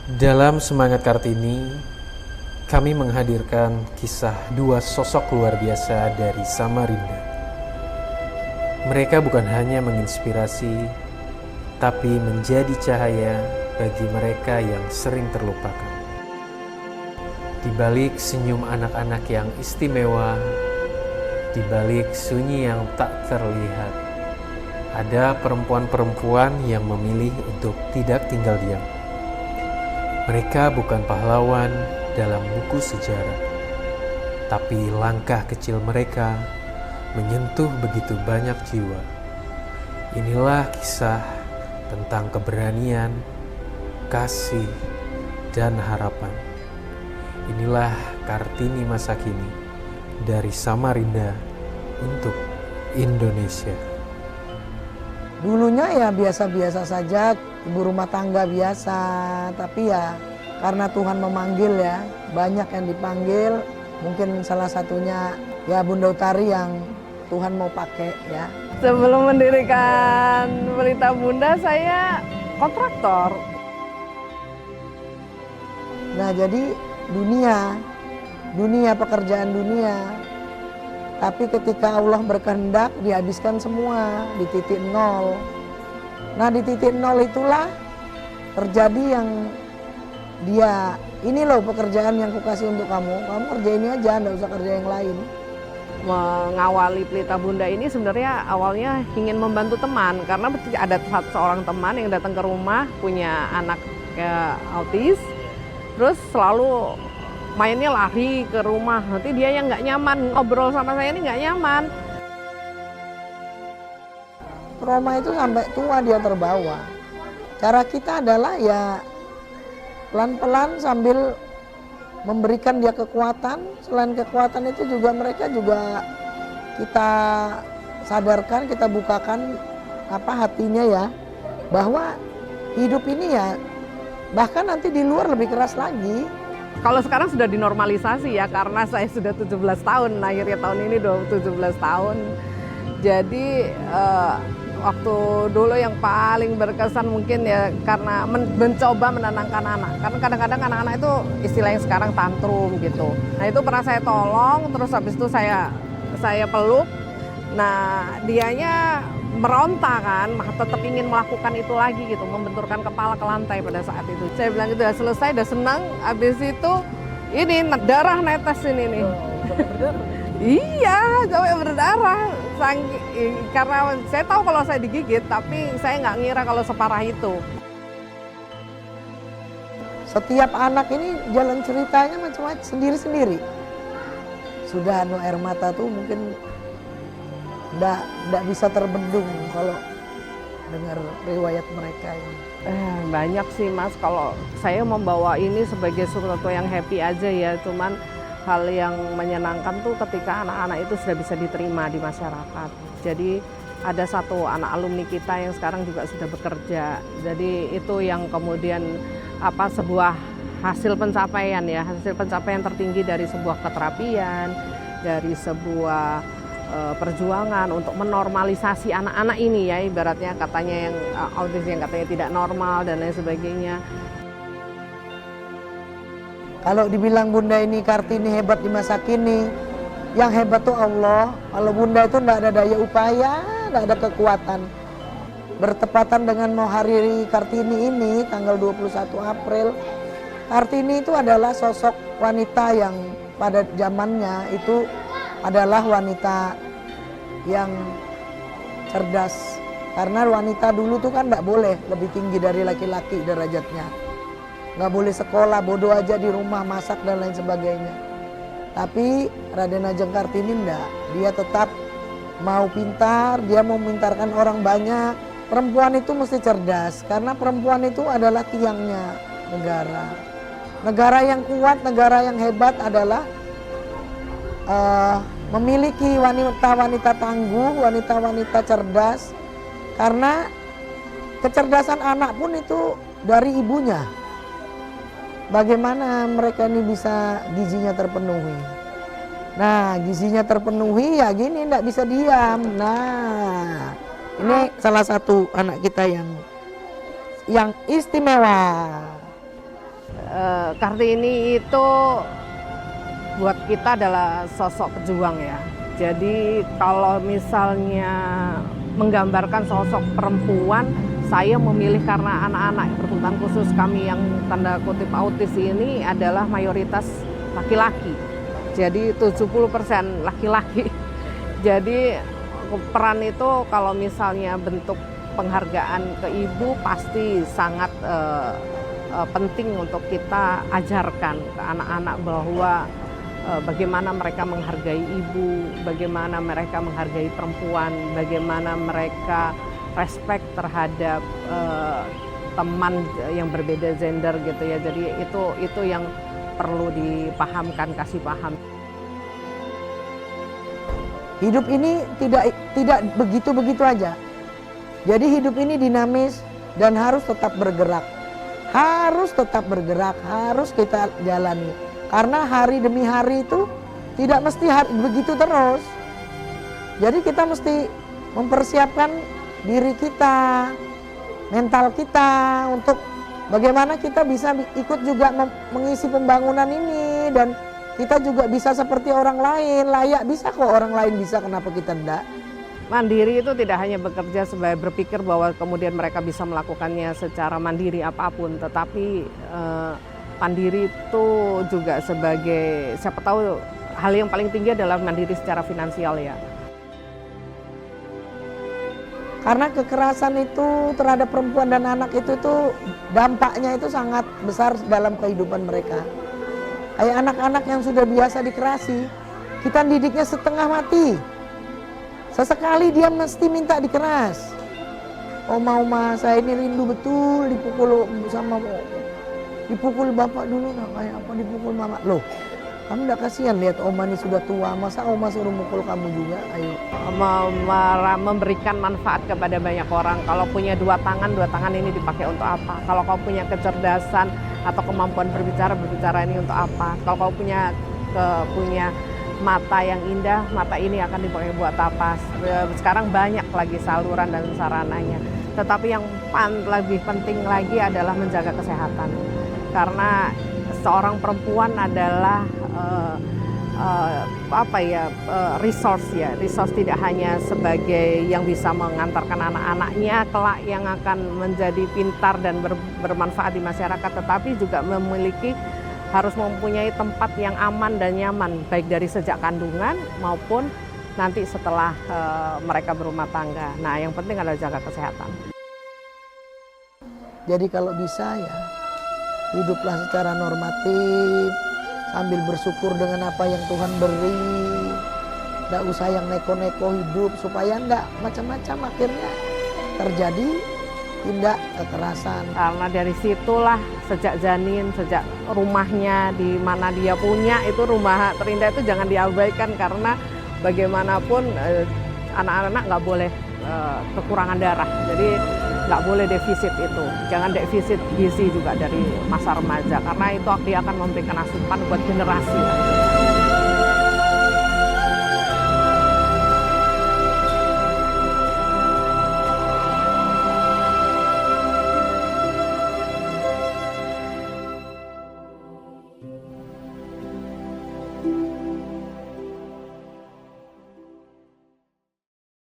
Dalam semangat Kartini, kami menghadirkan kisah dua sosok luar biasa dari Samarinda. Mereka bukan hanya menginspirasi, tapi menjadi cahaya bagi mereka yang sering terlupakan. Di balik senyum anak-anak yang istimewa, di balik sunyi yang tak terlihat, ada perempuan-perempuan yang memilih untuk tidak tinggal diam. Mereka bukan pahlawan dalam buku sejarah, tapi langkah kecil mereka menyentuh begitu banyak jiwa. Inilah kisah tentang keberanian, kasih, dan harapan. Inilah Kartini masa kini dari Samarinda untuk Indonesia. Dulunya ya biasa-biasa saja, ibu rumah tangga biasa, tapi ya karena Tuhan memanggil ya, banyak yang dipanggil, mungkin salah satunya ya Bunda Utari yang Tuhan mau pakai ya. Sebelum mendirikan Pelita Bunda, saya kontraktor. Nah jadi dunia pekerjaan dunia. Tapi ketika Allah berkehendak dihabiskan semua di titik nol. Nah di titik nol itulah terjadi yang dia, ini loh pekerjaan yang kukasih untuk kamu kerja ini aja, nggak usah kerja yang lain. Mengawali Pelita Bunda ini sebenarnya awalnya ingin membantu teman, karena ada seorang teman yang datang ke rumah punya anak autis, terus selalu mainnya lari ke rumah, nanti dia yang nggak nyaman, ngobrol sama saya ini nggak nyaman. Trauma itu sampai tua dia terbawa. Cara kita adalah ya pelan-pelan sambil memberikan dia kekuatan. Selain kekuatan itu juga mereka juga kita sadarkan, kita bukakan hatinya ya, bahwa hidup ini ya bahkan nanti di luar lebih keras lagi. Kalau sekarang sudah dinormalisasi ya, karena saya sudah 17 tahun, akhirnya tahun ini 17 tahun. Jadi waktu dulu yang paling berkesan mungkin ya karena mencoba menenangkan anak. Karena kadang-kadang anak-anak itu istilah yang sekarang tantrum gitu. Nah itu pernah saya tolong, terus habis itu saya peluk. Nah dianya meronta kan, tetap ingin melakukan itu lagi gitu, membenturkan kepala ke lantai pada saat itu. Saya bilang gitu, udah selesai, udah senang, habis itu ini darah netes ini nih. Iya, sampai berdarah. Karena saya tahu kalau saya digigit, tapi saya nggak ngira kalau separah itu. Setiap anak ini jalan ceritanya macam-macam, sendiri-sendiri. Sudah air mata tuh mungkin nggak bisa terbendung kalau dengar riwayat mereka ini. Banyak sih Mas, kalau saya membawa ini sebagai sesuatu yang happy aja ya, cuman hal yang menyenangkan tuh ketika anak-anak itu sudah bisa diterima di masyarakat. Jadi ada satu anak alumni kita yang sekarang juga sudah bekerja, jadi itu yang kemudian sebuah hasil pencapaian ya, hasil pencapaian tertinggi dari sebuah keterapian, dari sebuah perjuangan untuk menormalisasi anak-anak ini ya, ibaratnya katanya yang autis yang katanya tidak normal dan lain sebagainya. Kalau dibilang Bunda ini Kartini hebat di masa kini, yang hebat tuh Allah. Kalau Bunda itu enggak ada daya upaya, enggak ada kekuatan. Bertepatan dengan mau hari Kartini ini, tanggal 21 April, Kartini itu adalah sosok wanita yang pada zamannya itu adalah wanita yang cerdas. Karena wanita dulu tuh kan enggak boleh lebih tinggi dari laki-laki derajatnya. Nggak boleh sekolah, bodoh aja di rumah, masak dan lain sebagainya. Tapi Raden Ajeng Kartini enggak, dia tetap mau pintar, dia mau memintarkan orang banyak. Perempuan itu mesti cerdas, karena perempuan itu adalah tiangnya negara. Negara yang kuat, negara yang hebat adalah memiliki wanita-wanita tangguh, wanita-wanita cerdas. Karena kecerdasan anak pun itu dari ibunya. Bagaimana mereka ini bisa gizinya terpenuhi. Nah, gizinya terpenuhi ya gini, enggak bisa diam. Nah, ini salah satu anak kita yang istimewa. Kartini itu buat kita adalah sosok pejuang ya. Jadi kalau misalnya menggambarkan sosok perempuan, saya memilih karena anak-anak berkebutuhan khusus kami yang tanda kutip autis ini adalah mayoritas laki-laki. Jadi 70% laki-laki. Jadi peran itu kalau misalnya bentuk penghargaan ke ibu pasti sangat penting untuk kita ajarkan ke anak-anak bahwa bagaimana mereka menghargai ibu, bagaimana mereka menghargai perempuan, bagaimana mereka respect terhadap teman yang berbeda gender gitu ya. Jadi itu yang perlu dipahamkan, kasih paham. Hidup ini tidak begitu-begitu aja. Jadi hidup ini dinamis dan harus tetap bergerak. Harus tetap bergerak, harus kita jalani. Karena hari demi hari itu tidak mesti begitu terus. Jadi kita mesti mempersiapkan diri kita, mental kita untuk bagaimana kita bisa ikut juga mengisi pembangunan ini dan kita juga bisa seperti orang lain, layak bisa kok orang lain bisa, kenapa kita enggak? Mandiri itu tidak hanya bekerja sebagai berpikir bahwa kemudian mereka bisa melakukannya secara mandiri apapun, tetapi mandiri itu juga sebagai, siapa tahu hal yang paling tinggi adalah mandiri secara finansial ya. Karena kekerasan itu terhadap perempuan dan anak itu dampaknya itu sangat besar dalam kehidupan mereka. Kayak anak-anak yang sudah biasa dikerasi, kita didiknya setengah mati. Sesekali dia mesti minta dikeras. Oma saya ini rindu betul dipukul bapak dulu, nah kayak apa dipukul mama. Loh, kamu udah kasihan lihat oma ini sudah tua, masa oma suruh mukul kamu juga? Ayo. Memberikan manfaat kepada banyak orang. Kalau punya dua tangan ini dipakai untuk apa? Kalau kau punya kecerdasan atau kemampuan berbicara ini untuk apa? Kalau kau punya mata yang indah, mata ini akan dipakai buat apa? Sekarang banyak lagi saluran dan sarananya. Tetapi yang lebih penting lagi adalah menjaga kesehatan. Karena seorang perempuan adalah resource ya. Resource tidak hanya sebagai yang bisa mengantarkan anak-anaknya kelak yang akan menjadi pintar dan bermanfaat di masyarakat, tetapi juga harus mempunyai tempat yang aman dan nyaman, baik dari sejak kandungan maupun nanti setelah mereka berumah tangga. Nah, yang penting adalah jaga kesehatan. Jadi kalau bisa ya, hiduplah secara normatif, sambil bersyukur dengan apa yang Tuhan beri. Nggak usah yang neko-neko hidup, supaya nggak macam-macam akhirnya terjadi tindak kekerasan. Karena dari situlah sejak janin, sejak rumahnya di mana dia punya, itu rumah terindah itu jangan diabaikan, karena bagaimanapun anak-anak nggak boleh kekurangan darah. Jadi nggak boleh defisit itu. Jangan defisit gizi juga dari masa remaja, karena itu dia akan memberikan asupan buat generasi.